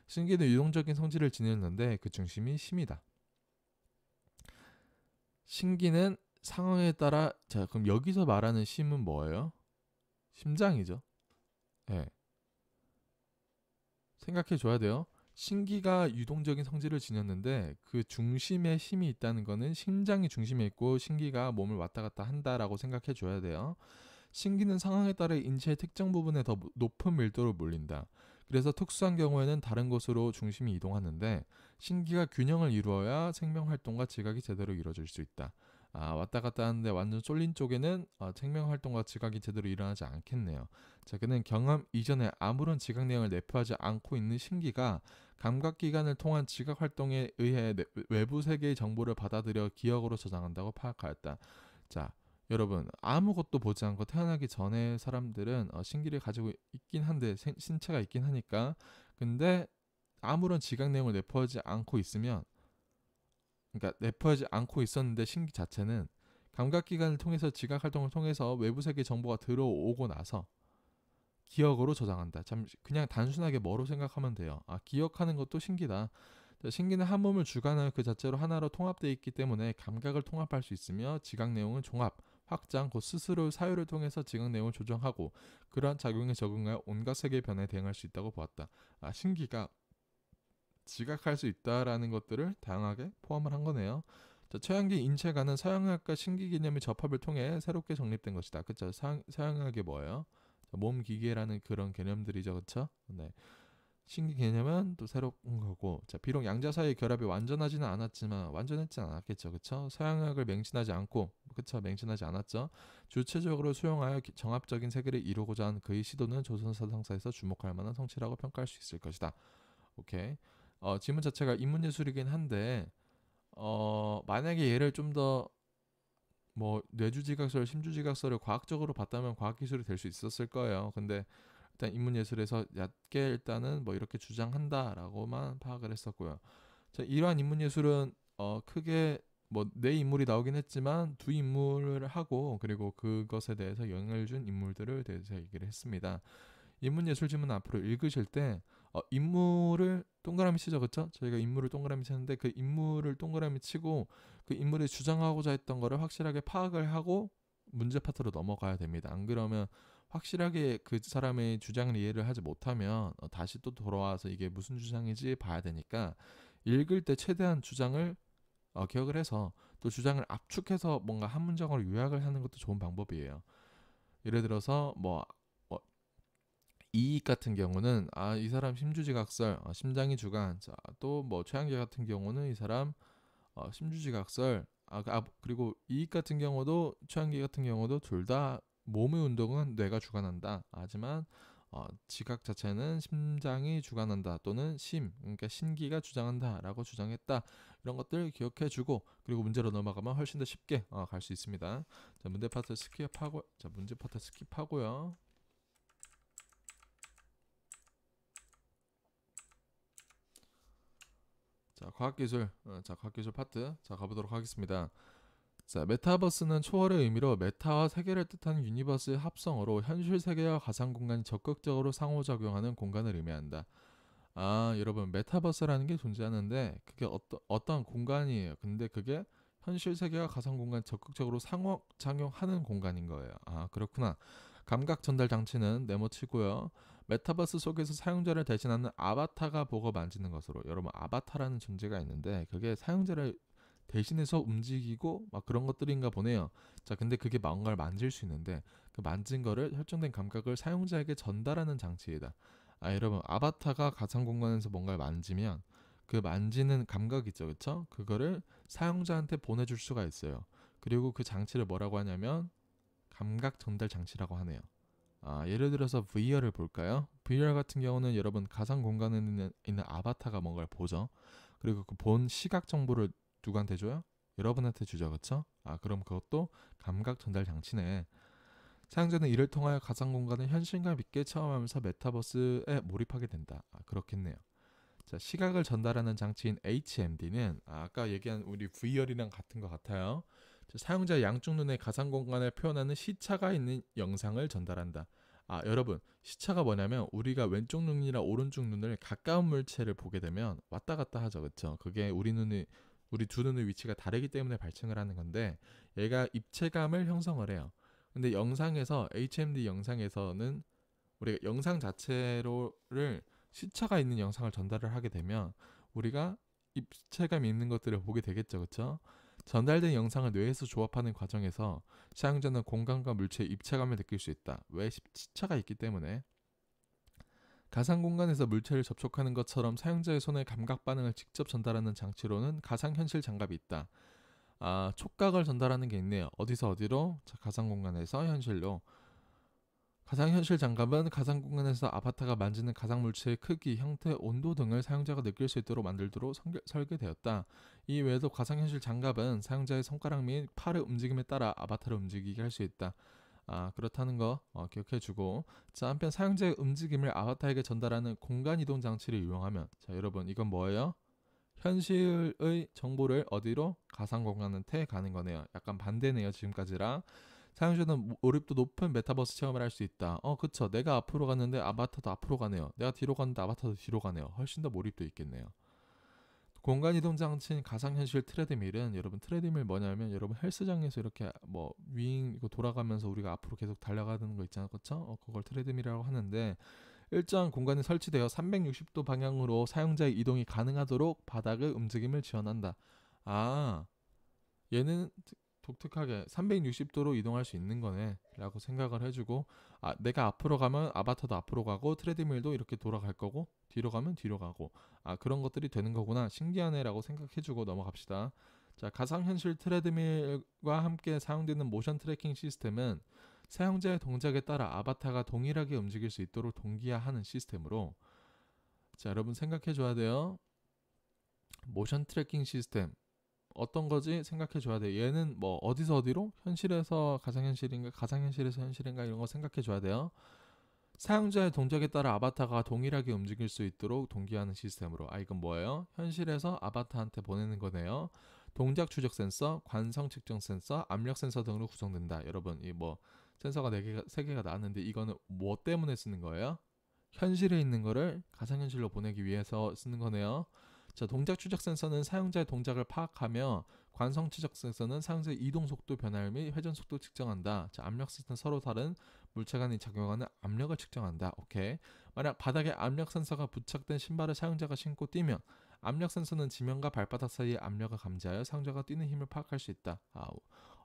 신기는 유동적인 성질을 지니는데 그 중심이 심이다. 신기는 상황에 따라 자 그럼 여기서 말하는 심은 뭐예요? 심장이죠. 예. 생각해 줘야 돼요. 신기가 유동적인 성질을 지녔는데 그 중심에 힘이 있다는 거는 심장이 중심에 있고 신기가 몸을 왔다 갔다 한다라고 생각해 줘야 돼요. 신기는 상황에 따라 인체의 특정 부분에 더 높은 밀도로 몰린다. 그래서 특수한 경우에는 다른 곳으로 중심이 이동하는데 신기가 균형을 이루어야 생명 활동과 지각이 제대로 이루어질 수 있다. 왔다 갔다 하는데 완전 쏠린 쪽에는 생명 활동과 지각이 제대로 일어나지 않겠네요. 자, 그는 경험 이전에 아무런 지각 내용을 내포하지 않고 있는 신기가 감각기관을 통한 지각 활동에 의해 외부 세계의 정보를 받아들여 기억으로 저장한다고 파악하였다. 자, 여러분 아무것도 보지 않고 태어나기 전에 사람들은 신기를 가지고 있긴 한데 신체가 있긴 하니까 근데 아무런 지각 내용을 내포하지 않고 있으면 그러니까 내포하지 않고 있었는데 신기 자체는 감각기관을 통해서 지각 활동을 통해서 외부 세계 정보가 들어오고 나서 기억으로 저장한다. 참 그냥 단순하게 뭐로 생각하면 돼요. 기억하는 것도 신기다. 신기는 한 몸을 주관하여 그 자체로 하나로 통합되어 있기 때문에 감각을 통합할 수 있으며 지각 내용은 종합, 확장, 곧 스스로 사유를 통해서 지각 내용을 조정하고 그러한 작용에 적응하여 온갖 세계의 변화에 대응할 수 있다고 보았다. 신기가 지각할 수 있다라는 것들을 다양하게 포함을 한 거네요. 자, 최양기 인체가는 서양학과 신기 개념의 접합을 통해 새롭게 정립된 것이다. 그렇죠? 서양학이 뭐예요? 몸 기계라는 그런 개념들이죠, 그렇죠? 네. 신기 개념은 또 새로운 거고, 자 비록 양자 사이의 결합이 완전하지는 않았지만 완전했지 않았겠죠, 그렇죠? 서양학을 맹신하지 않고, 그렇죠? 맹신하지 않았죠. 주체적으로 수용하여 정합적인 세계를 이루고자 한 그의 시도는 조선 사상사에서 주목할 만한 성취라고 평가할 수 있을 것이다. 오케이. 지문 자체가 인문 예술이긴 한데, 만약에 얘를 좀 더 뭐 뇌주지각설, 심주지각설을 과학적으로 봤다면 과학기술이 될 수 있었을 거예요. 근데 일단 인문예술에서 얕게 일단은 뭐 이렇게 주장한다라고만 파악을 했었고요. 자, 이러한 인문예술은 크게 뭐 네 인물이 나오긴 했지만 두 인물을 하고 그리고 그것에 대해서 영향을 준 인물들을 대해서 얘기를 했습니다. 인문예술 지문 앞으로 읽으실 때 인물을 동그라미 치죠, 그렇죠? 저희가 인물을 동그라미 치는데 그 인물을 동그라미 치고 그 인물이 주장하고자 했던 거를 확실하게 파악을 하고 문제 파트로 넘어가야 됩니다. 안 그러면 확실하게 그 사람의 주장을 이해를 하지 못하면 다시 또 돌아와서 이게 무슨 주장인지 봐야 되니까 읽을 때 최대한 주장을 기억을 해서 또 주장을 압축해서 뭔가 한 문장으로 요약을 하는 것도 좋은 방법이에요. 예를 들어서 뭐 이익 같은 경우는 이 사람 심주지각설, 심장이 주관. 자, 또 뭐 최양계 같은 경우는 이 사람 심주지각설. 그리고 이익 같은 경우도 최양계 같은 경우도 둘 다 몸의 운동은 뇌가 주관한다. 하지만 지각 자체는 심장이 주관한다 또는 그러니까 신기가 주장한다라고 주장했다. 이런 것들 기억해주고 그리고 문제로 넘어가면 훨씬 더 쉽게 갈 수 있습니다. 자, 문제 파트 스킵하고요. 자, 과학기술 파트 가보도록 하겠습니다. 자, 메타버스는 초월의 의미로 메타와 세계를 뜻하는 유니버스의 합성어로 현실 세계와 가상 공간이 적극적으로 상호작용하는 공간을 의미한다. 여러분 메타버스라는 게 존재하는데 그게 어떤 공간이에요. 근데 그게 현실 세계와 가상 공간이 적극적으로 상호작용하는 공간인 거예요. 그렇구나. 감각 전달 장치는 네모치고요. 메타버스 속에서 사용자를 대신하는 아바타가 보고 만지는 것으로 여러분 아바타라는 존재가 있는데 그게 사용자를 대신해서 움직이고 막 그런 것들인가 보네요. 자, 근데 그게 뭔가를 만질 수 있는데 그 만진 거를 설정된 감각을 사용자에게 전달하는 장치이다. 여러분 아바타가 가상 공간에서 뭔가를 만지면 그 만지는 감각 있죠, 그렇죠? 그거를 사용자한테 보내줄 수가 있어요. 그리고 그 장치를 뭐라고 하냐면 감각 전달 장치라고 하네요. 예를 들어서 VR을 볼까요? VR 같은 경우는 여러분 가상 공간에 있는 아바타가 뭔가를 보죠. 그리고 그 본 시각 정보를 누구한테 줘요? 여러분한테 주죠, 그쵸? 그럼 그것도 감각 전달 장치네. 사용자는 이를 통하여 가상 공간을 현실감 있게 체험하면서 메타버스에 몰입하게 된다. 그렇겠네요. 자, 시각을 전달하는 장치인 HMD는 아까 얘기한 우리 VR이랑 같은 것 같아요. 자, 사용자 양쪽 눈에 가상 공간을 표현하는 시차가 있는 영상을 전달한다. 여러분, 시차가 뭐냐면 우리가 왼쪽 눈이나 오른쪽 눈을 가까운 물체를 보게 되면 왔다 갔다 하죠, 그렇죠? 그게 우리 두 눈의 위치가 다르기 때문에 발생을 하는 건데 얘가 입체감을 형성을 해요. 근데 영상에서 HMD 영상에서는 우리가 영상 자체로를 시차가 있는 영상을 전달을 하게 되면 우리가 입체감 있는 것들을 보게 되겠죠, 그렇죠? 전달된 영상을 뇌에서 조합하는 과정에서 사용자는 공간과 물체의 입체감을 느낄 수 있다. 왜? 시차가 있기 때문에. 가상 공간에서 물체를 접촉하는 것처럼 사용자의 손의 감각 반응을 직접 전달하는 장치로는 가상현실 장갑이 있다. 촉각을 전달하는 게 있네요. 어디서 어디로? 자, 가상 공간에서 현실로. 가상현실 장갑은 가상 공간에서 아바타가 만지는 가상 물체의 크기, 형태, 온도 등을 사용자가 느낄 수 있도록 만들도록 설계되었다. 이 외에도 가상현실 장갑은 사용자의 손가락 및 팔의 움직임에 따라 아바타를 움직이게 할 수 있다. 그렇다는 거 기억해주고, 자, 한편 사용자의 움직임을 아바타에게 전달하는 공간 이동 장치를 이용하면, 자, 여러분 이건 뭐예요? 현실의 정보를 어디로? 가상 공간한테 가는 거네요. 약간 반대네요, 지금까지랑. 사용자는 몰입도 높은 메타버스 체험을 할 수 있다. 그쵸. 내가 앞으로 갔는데 아바타도 앞으로 가네요. 내가 뒤로 갔는데 아바타도 뒤로 가네요. 훨씬 더 몰입도 있겠네요. 공간 이동 장치인 가상현실 트레드밀은, 여러분 트레드밀 뭐냐면 여러분 헬스장에서 이렇게 뭐 윙 이거 돌아가면서 우리가 앞으로 계속 달려가는 거 있잖아요, 그쵸? 그걸 트레드밀이라고 하는데, 일정 공간에 설치되어 360도 방향으로 사용자의 이동이 가능하도록 바닥의 움직임을 지원한다. 얘는 독특하게 360도로 이동할 수 있는 거네 라고 생각을 해주고, 내가 앞으로 가면 아바타도 앞으로 가고 트레드밀도 이렇게 돌아갈 거고 뒤로 가면 뒤로 가고, 그런 것들이 되는 거구나, 신기하네 라고 생각해주고 넘어갑시다. 자, 가상현실 트레드밀과 함께 사용되는 모션 트래킹 시스템은 사용자의 동작에 따라 아바타가 동일하게 움직일 수 있도록 동기화하는 시스템으로, 자, 여러분 생각해 줘야 돼요. 모션 트래킹 시스템 어떤 거지 생각해 줘야 돼. 얘는 뭐 어디서 어디로? 현실에서 가상현실인가, 가상현실에서 현실인가, 이런 거 생각해 줘야 돼요. 사용자의 동작에 따라 아바타가 동일하게 움직일 수 있도록 동기화하는 시스템으로. 이건 뭐예요? 현실에서 아바타한테 보내는 거네요. 동작 추적 센서, 관성 측정 센서, 압력 센서 등으로 구성된다. 여러분 이 뭐 센서가 4개가 3개가 나왔는데 이거는 뭐 때문에 쓰는 거예요? 현실에 있는 거를 가상현실로 보내기 위해서 쓰는 거네요. 자, 동작 추적 센서는 사용자의 동작을 파악하며, 관성 추적 센서는 사용자의 이동 속도 변화율 및 회전 속도 측정한다. 자, 압력 센서는 서로 다른 물체 간에 작용하는 압력을 측정한다. 오케이. 만약 바닥에 압력 센서가 부착된 신발을 사용자가 신고 뛰면 압력 센서는 지면과 발바닥 사이의 압력을 감지하여 사용자가 뛰는 힘을 파악할 수 있다.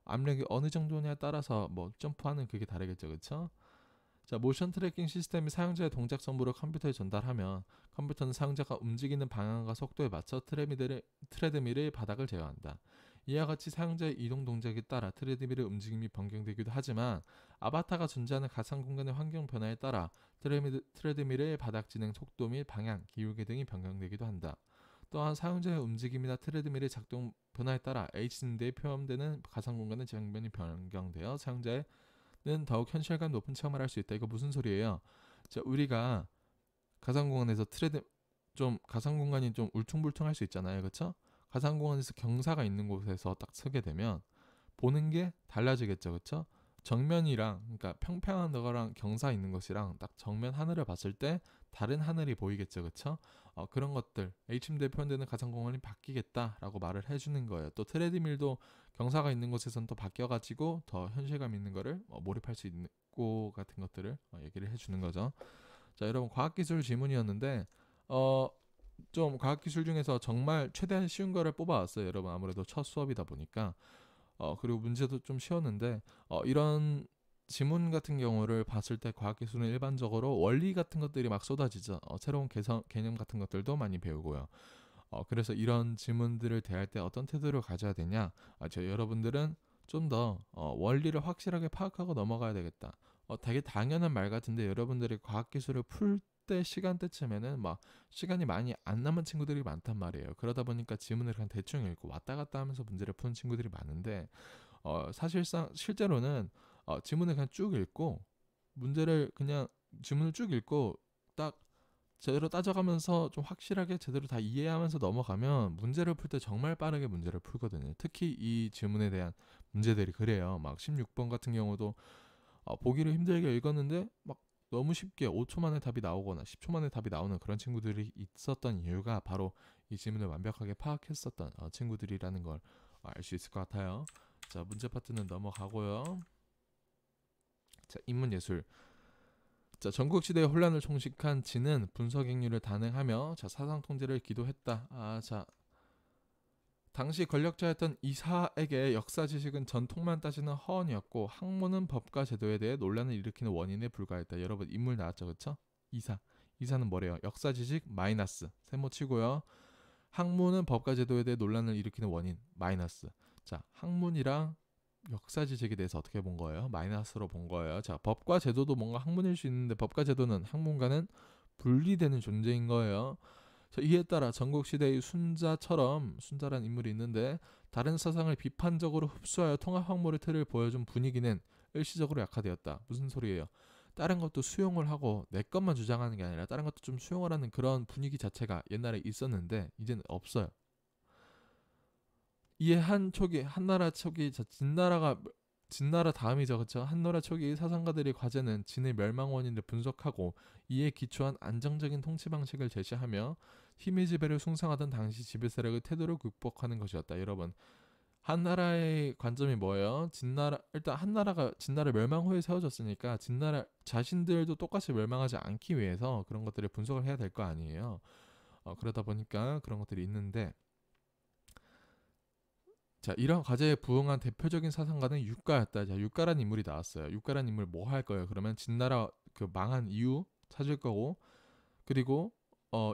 압력이 어느 정도냐에 따라서 뭐 점프하는 그게 다르겠죠, 그렇죠? 자, 모션 트래킹 시스템이 사용자의 동작 정보를 컴퓨터에 전달하면 컴퓨터는 사용자가 움직이는 방향과 속도에 맞춰 트레드밀의 바닥을 제어한다. 이와 같이 사용자의 이동 동작에 따라 트레드밀의 움직임이 변경되기도 하지만, 아바타가 존재하는 가상 공간의 환경 변화에 따라 트레드밀의 바닥 진행 속도 및 방향, 기울기 등이 변경되기도 한다. 또한 사용자의 움직임이나 트레드밀의 작동 변화에 따라 HD에 표현되는 가상 공간의 장면이 변경되어 사용자의 는 더욱 현실감 높은 체험을 할 수 있다. 이거 무슨 소리예요? 자, 우리가 가상 공간에서 가상 공간이 좀 울퉁불퉁할 수 있잖아요, 그렇죠? 가상 공간에서 경사가 있는 곳에서 딱 서게 되면 보는 게 달라지겠죠, 그렇죠? 정면이랑, 그러니까 평평한 거랑 경사 있는 것이랑 딱 정면 하늘을 봤을 때 다른 하늘이 보이겠죠, 그렇죠? 그런 것들 HMD에 표현되는 가상 공간이 바뀌겠다라고 말을 해주는 거예요. 또 트레드밀도 경사가 있는 곳에서는 또 바뀌어가지고 더 현실감 있는 거를 몰입할 수 있고 같은 것들을 얘기를 해주는 거죠. 자, 여러분 과학기술 질문이었는데 좀 과학기술 중에서 정말 최대한 쉬운 거를 뽑아왔어요. 여러분 아무래도 첫 수업이다 보니까 그리고 문제도 좀 쉬웠는데, 이런 지문 같은 경우를 봤을 때 과학기술은 일반적으로 원리 같은 것들이 막 쏟아지죠. 새로운 개념 같은 것들도 많이 배우고요. 그래서 이런 질문들을 대할 때 어떤 태도를 가져야 되냐? 여러분들은 좀 더 원리를 확실하게 파악하고 넘어가야 되겠다. 되게 당연한 말 같은데 여러분들이 과학기술을 풀 이때 시간대쯤에는 막 시간이 많이 안 남은 친구들이 많단 말이에요. 그러다 보니까 지문을 그냥 대충 읽고 왔다 갔다 하면서 문제를 푸는 친구들이 많은데 사실상 실제로는 지문을 그냥 쭉 읽고 문제를 그냥 지문을 쭉 읽고 딱 제대로 따져가면서 좀 확실하게 제대로 다 이해하면서 넘어가면 문제를 풀 때 정말 빠르게 문제를 풀거든요. 특히 이 질문에 대한 문제들이 그래요. 막 16번 같은 경우도 보기를 힘들게 읽었는데 막 너무 쉽게 5초 만에 답이 나오거나 10초 만에 답이 나오는 그런 친구들이 있었던 이유가 바로 이 질문을 완벽하게 파악했었던 친구들이라는 걸 알 수 있을 것 같아요. 자, 문제 파트는 넘어가고요. 자, 인문예술. 자, 전국시대의 혼란을 총식한 진은 분석행위를 단행하며 자, 사상 통제를 기도했다. 자, 당시 권력자였던 이사에게 역사 지식은 전통만 따지는 허언이었고 학문은 법과 제도에 대해 논란을 일으키는 원인에 불과했다. 여러분 인물 나왔죠, 그렇죠? 이사는 뭐래요? 역사 지식 마이너스 세모 치고요. 학문은 법과 제도에 대해 논란을 일으키는 원인 마이너스. 자, 학문이랑 역사 지식에 대해서 어떻게 본 거예요? 마이너스로 본 거예요. 자, 법과 제도도 뭔가 학문일 수 있는데 법과 제도는 학문과는 분리되는 존재인 거예요. 자, 이에 따라 전국시대의 순자라는 인물이 있는데 다른 사상을 비판적으로 흡수하여 통합 학문의 틀을 보여준 분위기는 일시적으로 약화되었다. 무슨 소리예요? 다른 것도 수용을 하고 내 것만 주장하는 게 아니라 다른 것도 좀 수용을 하는 그런 분위기 자체가 옛날에 있었는데 이제는 없어요. 이에 한나라 초기 진나라 다음이죠, 그렇죠? 한나라 초기 사상가들의 과제는 진의 멸망 원인을 분석하고 이에 기초한 안정적인 통치 방식을 제시하며 힘의 지배를 숭상하던 당시 지배 세력의 태도를 극복하는 것이었다. 여러분, 한나라의 관점이 뭐예요? 일단 한나라가 진나라 멸망 후에 세워졌으니까 진나라 자신들도 똑같이 멸망하지 않기 위해서 그런 것들을 분석을 해야 될 거 아니에요. 그러다 보니까 그런 것들이 있는데, 자, 이런 과제에 부응한 대표적인 사상가는 육가였다. 자, 육가란 인물이 나왔어요. 육가란 인물 뭐 할 거예요? 그러면 진나라 그 망한 이유 찾을 거고, 그리고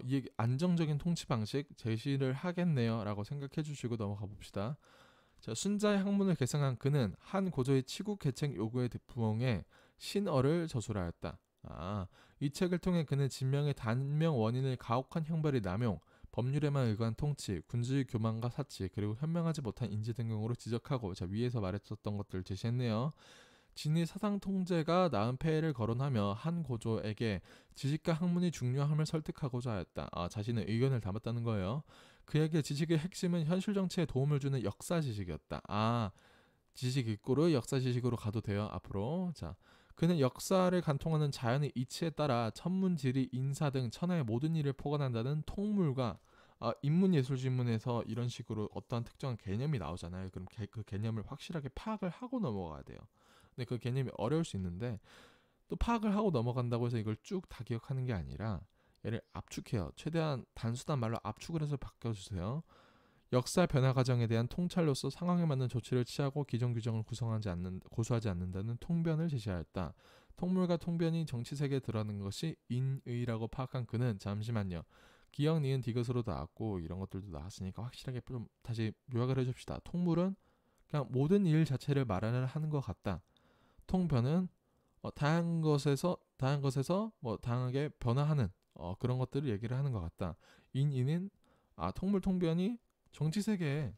이 안정적인 통치 방식 제시를 하겠네요라고 생각해 주시고 넘어가 봅시다. 자, 순자의 학문을 개성한 그는 한 고조의 치국 개책 요구에 부응해 신어를 저술하였다. 이 책을 통해 그는 진명의 단명 원인을 가혹한 형벌의 남용, 법률에만 의거한 통치, 군주의 교만과 사치, 그리고 현명하지 못한 인지 등등으로 지적하고, 자, 위에서 말했었던 것들을 제시했네요. 진의 사상 통제가 낳은 폐해를 거론하며 한 고조에게 지식과 학문이 중요함을 설득하고자 하였다. 자신의 의견을 담았다는 거예요. 그에게 지식의 핵심은 현실 정치에 도움을 주는 역사 지식이었다. 지식 이꼬르 역사 지식으로 가도 돼요, 앞으로. 자, 그는 역사를 관통하는 자연의 이치에 따라 천문, 지리, 인사 등 천하의 모든 일을 포괄한다는 통물과 인문예술 지문에서 이런 식으로 어떠한 특정한 개념이 나오잖아요. 그럼 그 개념을 확실하게 파악을 하고 넘어가야 돼요. 근데 그 개념이 어려울 수 있는데 또 파악을 하고 넘어간다고 해서 이걸 쭉 다 기억하는 게 아니라 얘를 압축해요. 최대한 단순한 말로 압축을 해서 바꿔주세요. 역사 변화 과정에 대한 통찰로서 상황에 맞는 조치를 취하고 기존 규정을 고수하지 않는다는 통변을 제시하였다. 통물과 통변이 정치 세계에 드러나는 것이 인의라고 파악한 그는 잠시만요. 기역, 니은, 디귿으로 나왔고 이런 것들도 나왔으니까 확실하게 좀 다시 요약을 해줍시다. 통물은 그냥 모든 일 자체를 말하는 하는 것 같다. 통변은 다양한 것에서 뭐 다양하게 변화하는 그런 것들을 얘기를 하는 것 같다. 인이는 통물 통변이 정치 세계에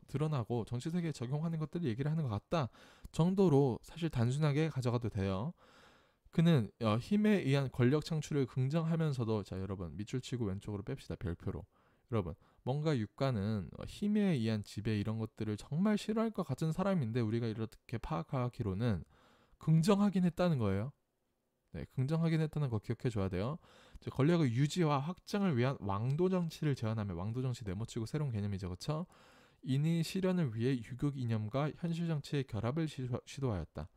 드러나고 정치 세계에 적용하는 것들을 얘기를 하는 것 같다 정도로 사실 단순하게 가져가도 돼요. 그는 힘에 의한 권력 창출을 긍정하면서도, 자, 여러분 밑줄 치고 왼쪽으로 뺍시다. 별표로. 여러분, 뭔가 육가는 힘에 의한 지배 이런 것들을 정말 싫어할 것 같은 사람인데 우리가 이렇게 파악하기로는 긍정하긴 했다는 거예요. 네, 긍정하긴 했다는 거 기억해 줘야 돼요. 권력의 유지와 확장을 위한 왕도 정치를 제안하며, 왕도 정치 네모치고 새로운 개념이죠, 그렇죠? 인의 실현을 위해 유교 이념과 현실 정치의 결합을 시도하였다.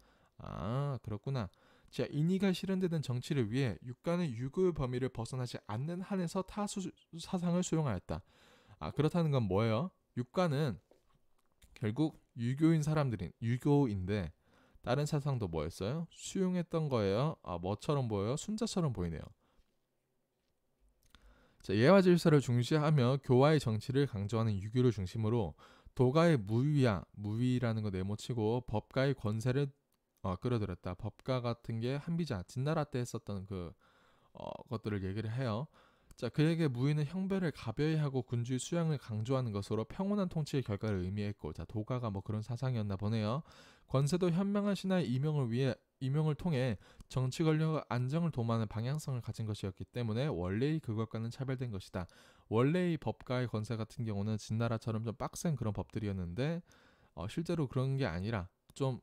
그렇구나. 자, 인의가 실현되는 정치를 위해 육가는 유교의 범위를 벗어나지 않는 한에서 사상을 수용하였다. 그렇다는 건 뭐예요? 육가는 결국 유교인데 다른 사상도 뭐였어요? 수용했던 거예요. 뭐처럼 보여요? 순자처럼 보이네요. 자, 예와 질서를 중시하며 교화의 정치를 강조하는 유교를 중심으로 도가의 무위라는 거 네모치고 법가의 권세를 끌어들였다. 법가 같은 게 한비자 진나라 때 했었던 그 것들을 얘기를 해요. 자, 그에게 무의는 형벌을 가벼이 하고 군주의 수양을 강조하는 것으로 평온한 통치의 결과를 의미했고, 자, 도가가 뭐 그런 사상이었나 보네요. 권세도 현명한 신하의 임용을 통해 정치 권력의 안정을 도모하는 방향성을 가진 것이었기 때문에 원래의 그것과는 차별된 것이다. 원래의 법가의 권세 같은 경우는 진나라처럼 좀 빡센 그런 법들이었는데 실제로 그런 게 아니라 좀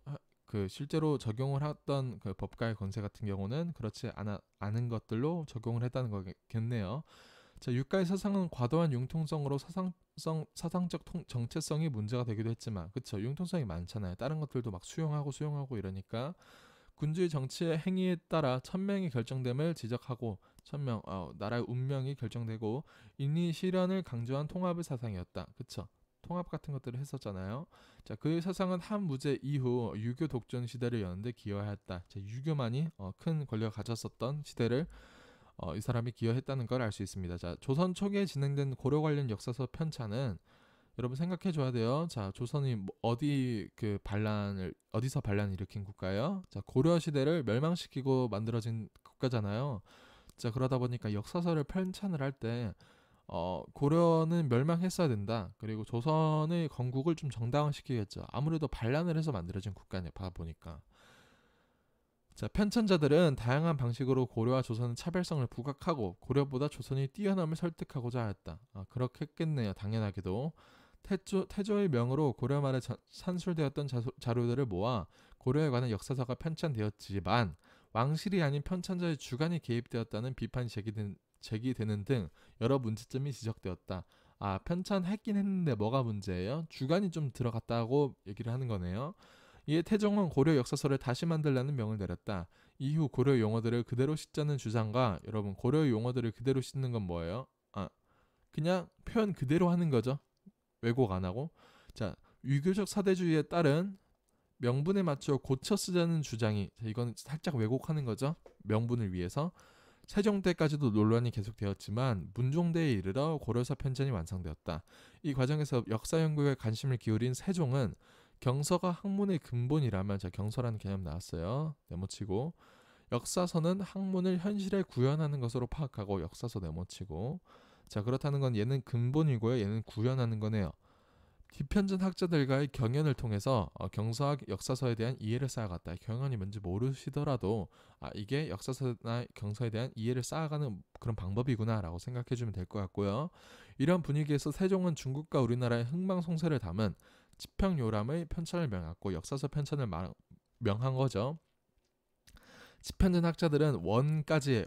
그 실제로 적용을 했던 그 법가의 권세 같은 경우는 그렇지 않은 것들로 적용을 했다는 거겠네요. 자, 유가의 사상은 과도한 융통성으로 사상적 정체성이 문제가 되기도 했지만, 그쵸? 융통성이 많잖아요. 다른 것들도 막 수용하고 이러니까 군주의 정치의 행위에 따라 천명이 결정됨을 지적하고 나라의 운명이 결정되고 인리 실현을 강조한 통합의 사상이었다. 그쵸? 통합 같은 것들을 했었잖아요. 자, 그 사상은 한무제 이후 유교 독존 시대를 여는데 기여하였다. 자, 유교만이 큰 권력을 가졌었던 시대를 이 사람이 기여했다는 걸 알 수 있습니다. 자, 조선 초기에 진행된 고려 관련 역사서 편찬은 여러분 생각해 줘야 돼요. 자, 조선이 어디서 반란을 일으킨 국가예요? 자, 고려 시대를 멸망시키고 만들어진 국가잖아요. 자, 그러다 보니까 역사서를 편찬을 할 때 고려는 멸망했어야 된다. 그리고 조선의 건국을 좀 정당화시키겠죠. 아무래도 반란을 해서 만들어진 국가냐 봐 보니까. 자, 편찬자들은 다양한 방식으로 고려와 조선의 차별성을 부각하고 고려보다 조선이 뛰어남을 설득하고자 하였다. 그렇게 했겠네요. 당연하게도. 태조의 명으로 고려 말에 산술되었던 자료들을 모아 고려에 관한 역사서가 편찬되었지만 왕실이 아닌 편찬자의 주관이 개입되었다는 비판이 제기되는 등 여러 문제점이 지적되었다. 편찬했긴 했는데 뭐가 문제예요? 주관이 좀 들어갔다고 얘기를 하는 거네요. 이에 태종은 고려 역사서를 다시 만들라는 명을 내렸다. 이후 고려 용어들을 그대로 싣자는 주장과 여러분 고려 용어들을 그대로 싣는 건 뭐예요? 그냥 표현 그대로 하는 거죠. 왜곡 안 하고. 자, 유교적 사대주의에 따른 명분에 맞춰 고쳐 쓰자는 주장이 이건 살짝 왜곡하는 거죠. 명분을 위해서. 세종 때까지도 논란이 계속되었지만 문종대에 이르러 고려사 편찬이 완성되었다. 이 과정에서 역사 연구에 관심을 기울인 세종은 경서가 학문의 근본이라면, 자, 경서라는 개념 나왔어요. 네모치고. 역사서는 학문을 현실에 구현하는 것으로 파악하고 역사서 네모치고. 자, 그렇다는 건 얘는 근본이고요. 얘는 구현하는 거네요. 뒤편전 학자들과의 경연을 통해서 경서와 역사서에 대한 이해를 쌓아갔다. 경연이 뭔지 모르시더라도 이게 역사서나 경서에 대한 이해를 쌓아가는 그런 방법이구나라고 생각해주면 될 것 같고요. 이런 분위기에서 세종은 중국과 우리나라의 흥망성쇠를 담은 지평요람의 편찬을 명했고 역사서 편찬을 명한 거죠. 지편전 학자들은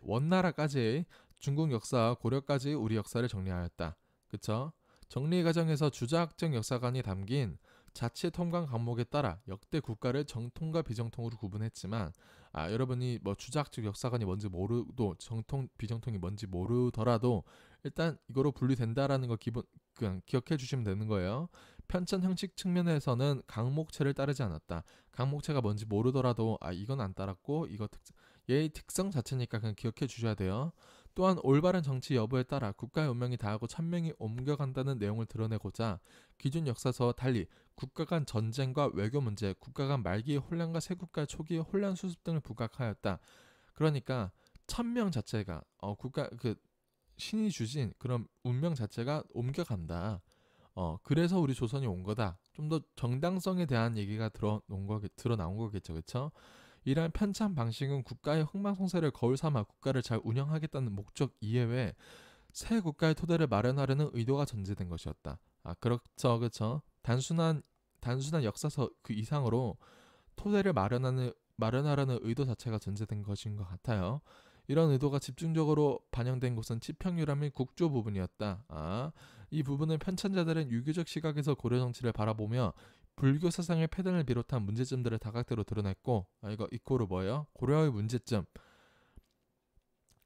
원나라까지의 중국 역사와 고려까지의 우리 역사를 정리하였다. 그쵸? 정리 과정에서 주자학적 역사관이 담긴 자치 통관 과목에 따라 역대 국가를 정통과 비정통으로 구분했지만 여러분이 뭐 주자학적 역사관이 뭔지 모르도 정통 비정통이 뭔지 모르더라도 일단 이거로 분류된다라는 거 그냥 기억해 주시면 되는 거예요. 편찬 형식 측면에서는 강목체를 따르지 않았다. 강목체가 뭔지 모르더라도 이건 안 따랐고 얘의 특성 자체니까 그냥 기억해 주셔야 돼요. 또한 올바른 정치 여부에 따라 국가의 운명이 다하고 천명이 옮겨간다는 내용을 드러내고자 기존 역사서와 달리 국가 간 전쟁과 외교 문제, 국가 간 말기의 혼란과 세국가 초기의 혼란 수습 등을 부각하였다. 그러니까 천명 자체가 국가 신이 주신 그런 운명 자체가 옮겨간다. 그래서 우리 조선이 온 거다. 좀 더 정당성에 대한 얘기가 드러나온 거겠죠, 그렇죠? 이러한 편찬 방식은 국가의 흥망성쇠를 거울 삼아 국가를 잘 운영하겠다는 목적 이외에 새 국가의 토대를 마련하려는 의도가 전제된 것이었다. 그렇죠, 그렇죠. 단순한 역사서 그 이상으로 토대를 마련하려는 의도 자체가 전제된 것인 것 같아요. 이런 의도가 집중적으로 반영된 곳은 치평유람의 국조 부분이었다. 이 부분을 편찬자들은 유교적 시각에서 고려 정치를 바라보며 불교 사상의 폐단을 비롯한 문제점들을 다각도로 드러냈고 이거 이꼬르 뭐예요? 고려의 문제점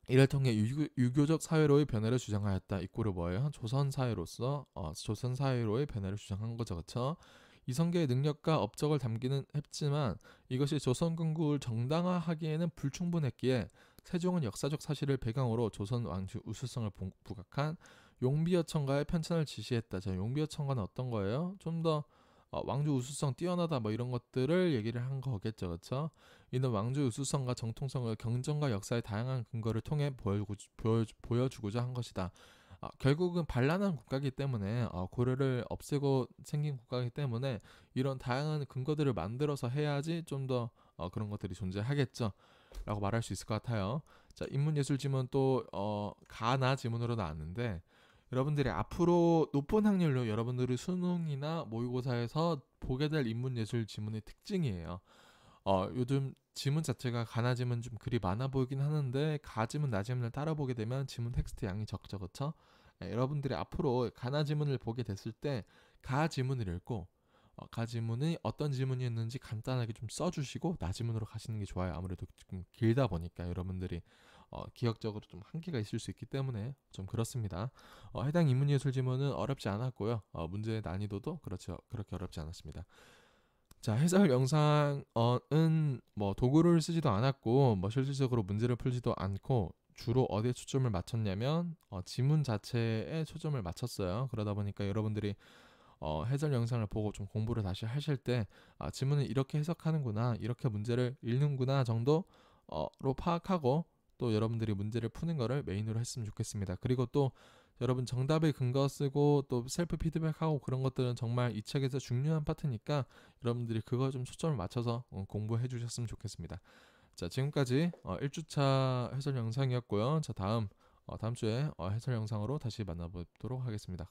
이를 통해 유교적 사회로의 변화를 주장하였다. 이꼬르 뭐예요? 조선 사회로의 변화를 주장한 거죠. 그렇죠? 이성계의 능력과 업적을 담기는 했지만 이것이 조선 건국을 정당화하기에는 불충분했기에 세종은 역사적 사실을 배경으로 조선 왕조 우수성을 부각한 용비어천가의 편찬을 지시했다. 자, 용비어천가는 어떤 거예요? 좀 더 왕조 우수성 뛰어나다 뭐 이런 것들을 얘기를 한 거겠죠, 그렇죠? 이는 왕조의 우수성과 정통성을 경전과 역사의 다양한 근거를 통해 보여주고자 한 것이다. 결국은 반란한 국가이기 때문에 고려를 없애고 생긴 국가이기 때문에 이런 다양한 근거들을 만들어서 해야지 좀 더 그런 것들이 존재하겠죠. 라고 말할 수 있을 것 같아요. 자, 인문예술 지문 또 가나 지문으로 나왔는데 여러분들이 앞으로 높은 확률로 여러분들이 수능이나 모의고사에서 보게 될 인문예술 지문의 특징이에요. 요즘 지문 자체가 가나 지문 좀 글이 많아 보이긴 하는데 가 지문, 나 지문을 따라 보게 되면 지문 텍스트 양이 적죠, 그렇죠? 여러분들이 앞으로 가나 지문을 보게 됐을 때 가 지문을 읽고 가 지문이 어떤 지문이었는지 간단하게 좀 써주시고 나 지문으로 가시는 게 좋아요. 아무래도 좀 길다 보니까 여러분들이 기억적으로 좀 한계가 있을 수 있기 때문에 좀 그렇습니다. 해당 인문예술 지문은 어렵지 않았고요. 문제의 난이도도 그렇죠, 그렇게 어렵지 않았습니다. 자, 해설 영상은 뭐 도구를 쓰지도 않았고 뭐 실질적으로 문제를 풀지도 않고 주로 어디에 초점을 맞췄냐면 지문 자체에 초점을 맞췄어요. 그러다 보니까 여러분들이 해설 영상을 보고 좀 공부를 다시 하실 때 지문을 이렇게 해석하는구나, 이렇게 문제를 읽는구나 정도로 파악하고 또 여러분들이 문제를 푸는 거를 메인으로 했으면 좋겠습니다. 그리고 또 여러분 정답의 근거 쓰고 또 셀프 피드백하고 그런 것들은 정말 이 책에서 중요한 파트니까 여러분들이 그거 좀 초점을 맞춰서 공부해 주셨으면 좋겠습니다. 자, 지금까지 1주차 해설 영상이었고요. 자, 다음 주에 해설 영상으로 다시 만나보도록 하겠습니다.